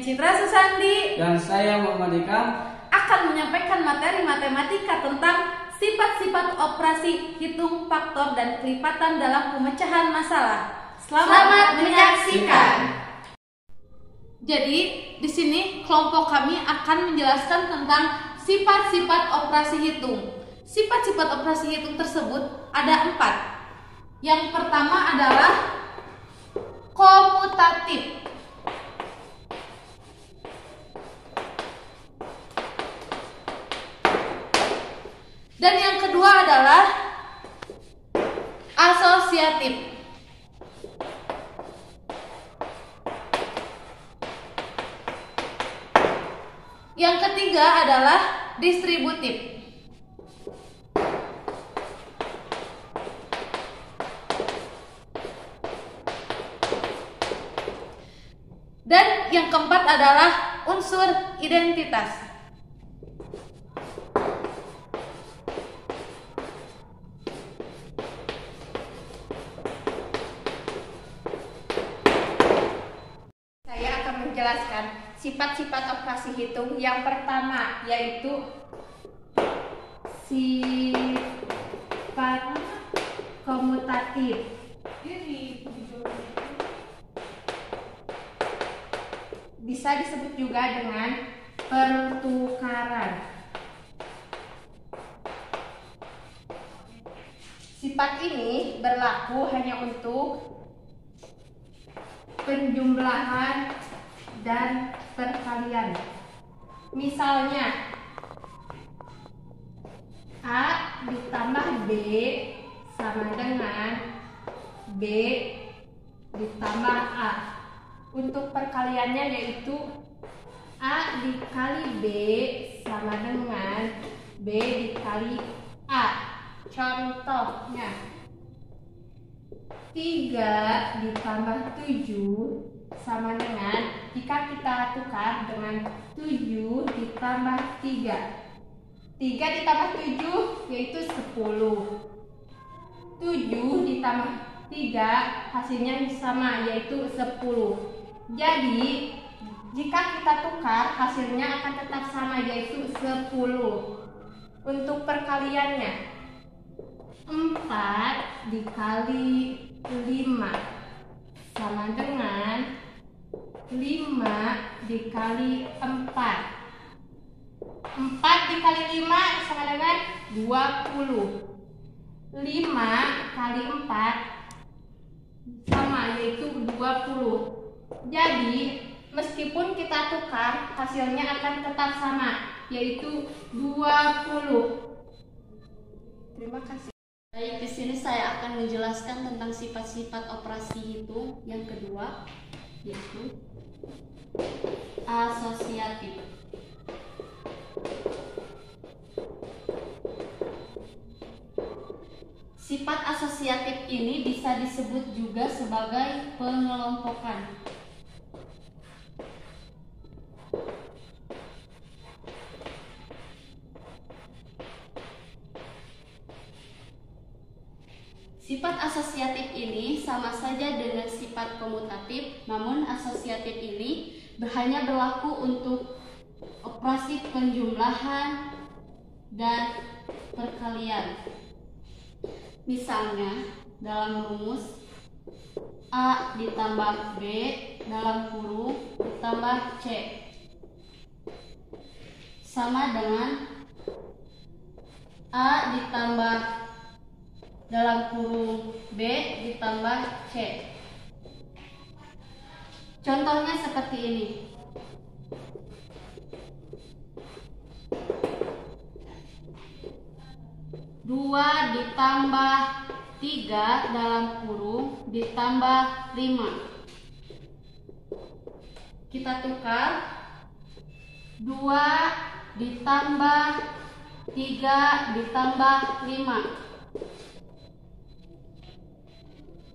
Citra Susandi Dan saya Muhammad Ikam akan menyampaikan materi matematika tentang sifat-sifat operasi hitung, faktor, dan kelipatan dalam pemecahan masalah. Selamat menyaksikan. Jadi, di sini kelompok kami akan menjelaskan tentang sifat-sifat operasi hitung. Sifat-sifat operasi hitung tersebut ada 4. Yang pertama adalah komutatif. Dan yang kedua adalah asosiatif. Yang ketiga adalah distributif. Dan yang keempat adalah unsur identitas. Saya akan menjelaskan sifat-sifat operasi hitung. Yang pertama yaitu sifat komutatif. Bisa disebut juga dengan pertukaran. Sifat ini berlaku hanya untuk penjumlahan dan perkalian. Misalnya A ditambah B sama dengan B ditambah A. Untuk perkaliannya yaitu A dikali B sama dengan B dikali A. Contohnya 3 ditambah 7 sama dengan, jika kita tukar dengan 7 ditambah 3. 3 ditambah 7 yaitu 10. 7 ditambah 3 hasilnya sama yaitu 10. Jadi jika kita tukar hasilnya akan tetap sama yaitu 10. Untuk perkaliannya 4 dikali 5 sama dengan 5 dikali 4. 4 dikali 5 sama dengan 20. 5 kali 4 sama yaitu 20. Jadi meskipun kita tukar hasilnya akan tetap sama yaitu 20. Terima kasih. Baik, di sini saya akan menjelaskan tentang sifat-sifat operasi hitung yang kedua, yaitu asosiatif. Sifat asosiatif ini bisa disebut juga sebagai pengelompokan. Sifat asosiatif ini sama saja dengan sifat komutatif, namun asosiatif ini hanya berlaku untuk operasi penjumlahan dan perkalian. Misalnya, dalam rumus A ditambah B dalam kurung ditambah C sama dengan A ditambah dalam kurung B ditambah C. Contohnya seperti ini. Dua ditambah 3 dalam kurung ditambah 5. Kita tukar 2 ditambah 3 ditambah 5.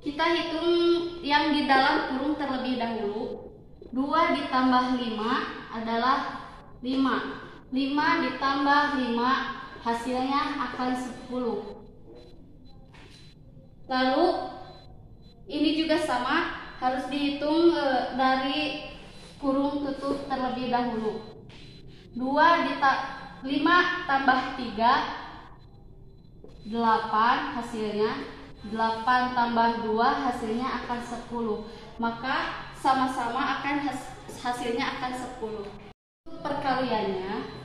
Kita hitung yang di dalam kurung terlebih dahulu. 2 ditambah 5 adalah 5. 5 ditambah 5 hasilnya akan 10. Lalu ini juga sama, harus dihitung dari kurung tutup terlebih dahulu. 5 tambah 3, 8 hasilnya. 8 tambah 2 hasilnya akan 10. Maka sama-sama akan hasilnya akan 10. Perkaliannya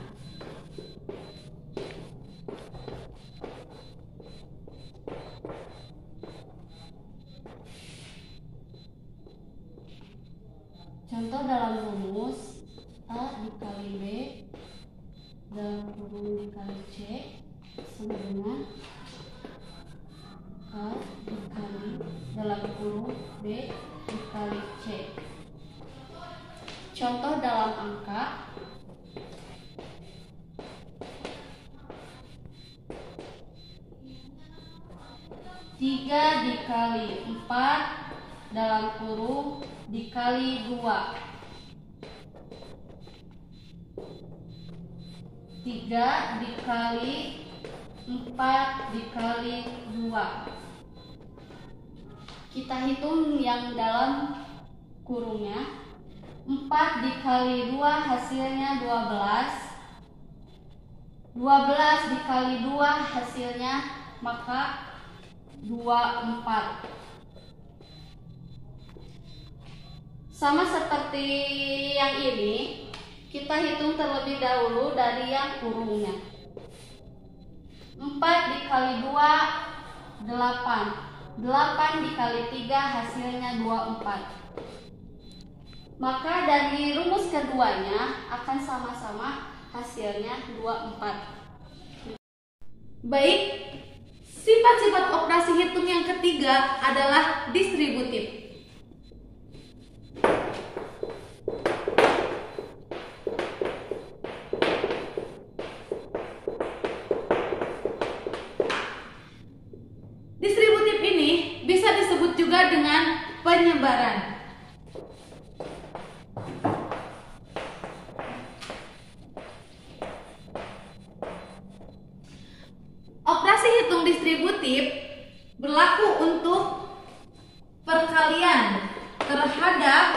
contoh dalam rumus A dikali B dalam kurung dikali C sama dengan A dikali dalam kurung B dikali C. Contoh dalam angka 3 dikali 4 dalam kurung dikali 2. 3 dikali 4 dikali 2. Kita hitung yang dalam kurungnya. 4 dikali 2 hasilnya 12. 12 dikali 2 hasilnya maka 24. Sama seperti yang ini, kita hitung terlebih dahulu dari yang kurungnya. 4 dikali 2 8. 8 dikali 3 hasilnya 24. Maka dari rumus keduanya akan sama-sama hasilnya 24. Baik, sifat-sifat operasi hitung yang ketiga adalah distributif. Distributif ini bisa disebut juga dengan penyebaran. Operasi hitung distributif berlaku untuk perkalian terhadap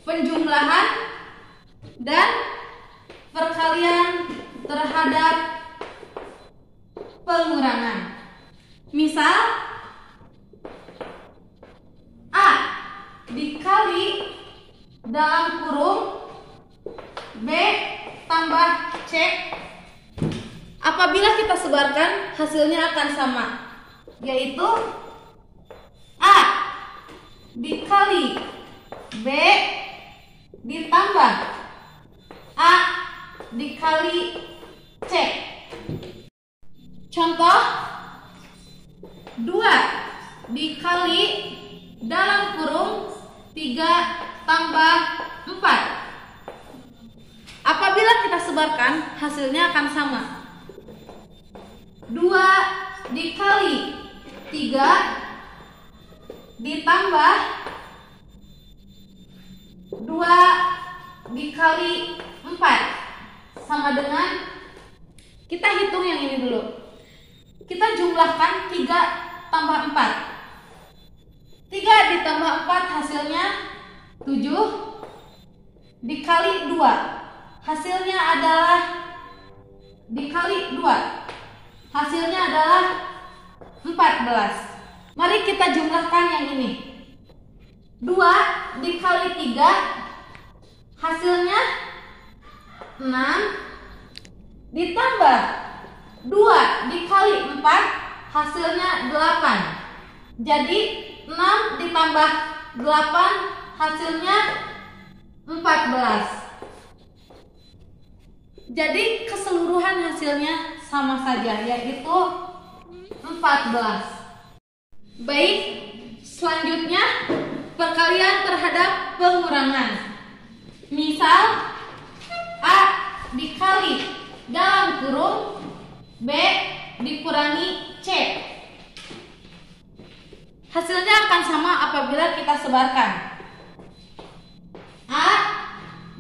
penjumlahan dan perkalian terhadap pengurangan. Misal A dikali dalam kurung B tambah C. Apabila kita sebarkan, hasilnya akan sama, yaitu A dikali B ditambah A dikali C. Contoh 2 dikali dalam kurung 3 tambah 4. Apabila kita sebarkan, hasilnya akan sama. 2 dikali 3 ditambah 2 dikali 4 sama dengan, kita hitung yang ini dulu. Kita jumlahkan 3 tambah 4. 3 ditambah 4 hasilnya 7 dikali 2. Hasilnya adalah dikali 2. Hasilnya adalah 14. Mari kita jumlahkan yang ini. 2 dikali 3 hasilnya 6 ditambah 2 dikali 4 hasilnya 8. Jadi 6 ditambah 8 hasilnya 14. Jadi keseluruhan hasilnya sama saja, yaitu 14. Baik, selanjutnya perkalian terhadap pengurangan. Misal A dikali dalam kurung B dikurangi C. Hasilnya akan sama apabila kita sebarkan. A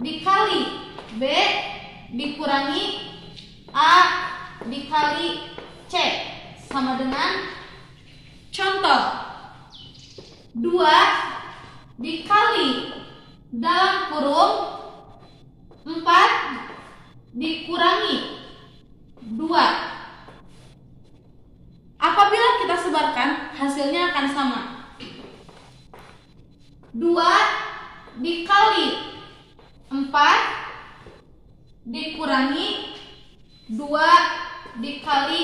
dikali B dikurangi A dikali C sama dengan, contoh 2 dikali dalam kurung 4 dikurangi 2. Apabila kita sebarkan, hasilnya akan sama. 2 dikali 4 dikurangi 2 dikali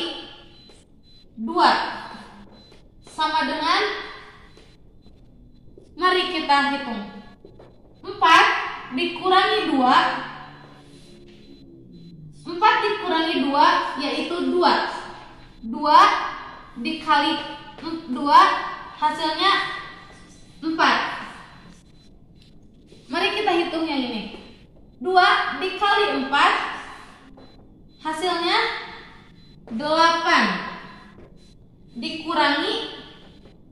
2 sama dengan, mari kita hitung. 4 dikurangi 2, 4 dikurangi 2 yaitu 2. 2 dikali 2 hasilnya 4. Mari kita hitung yang ini. 2 dikali 4 hasilnya 8. Dikurangi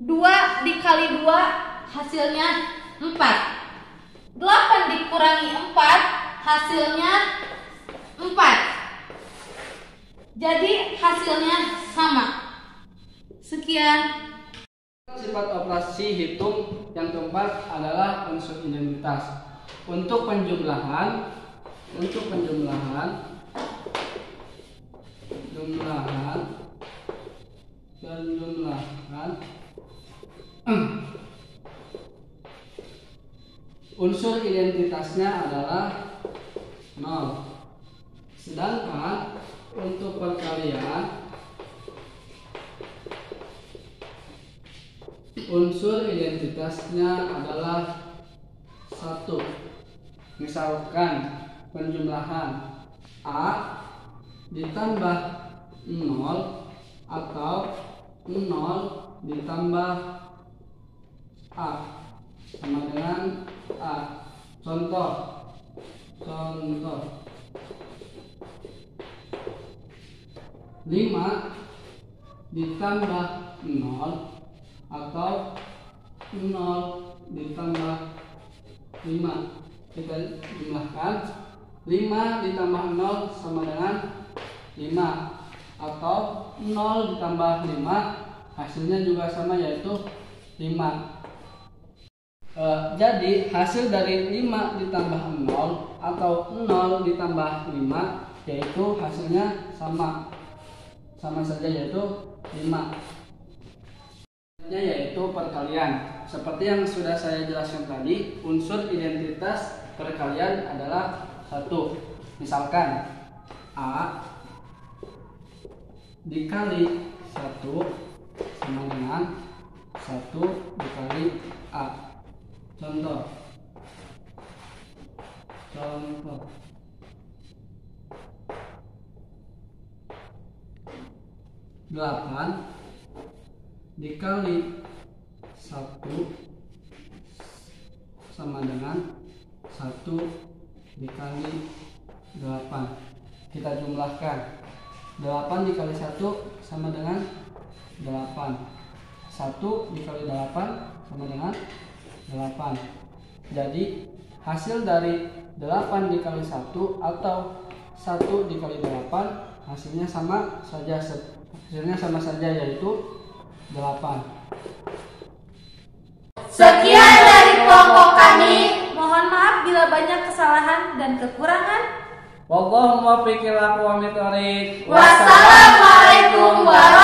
2 dikali 2 hasilnya 4. 8 dikurangi 4 hasilnya 4. Jadi hasilnya sama. Sekian. Sifat operasi hitung yang keempat adalah unsur identitas. Untuk penjumlahan unsur identitasnya adalah 0. Sedangkan untuk perkalian unsur identitasnya adalah 1. Misalkan penjumlahan A ditambah 0 atau 0 ditambah A sama dengan A. Contoh 5 ditambah 0 atau 0 ditambah 5. Kita jumlahkan. 5 ditambah 0 sama dengan 5, atau 0 ditambah 5 hasilnya juga sama, yaitu 5. Jadi hasil dari 5 ditambah 0 atau 0 ditambah 5 yaitu hasilnya sama saja, yaitu 5. Yaitu perkalian. Seperti yang sudah saya jelaskan tadi, unsur identitas perkalian adalah 1. Misalkan A dikali 1 sama dengan 1 dikali A. Contoh 8 dikali 1 sama dengan 1 dikali 8. Kita jumlahkan. 8 dikali 1 sama dengan 8. 1 dikali 8 sama dengan 8. Jadi hasil dari 8 dikali 1 atau 1 dikali 8 hasilnya sama saja, yaitu 8. Sekian dari kelompok kami. Mohon maaf bila banyak kesalahan dan kekurangan. Wallahu muwaffiq ila aqwamit thoriq. Wassalamualaikum warahmatullahi wabarakatuh.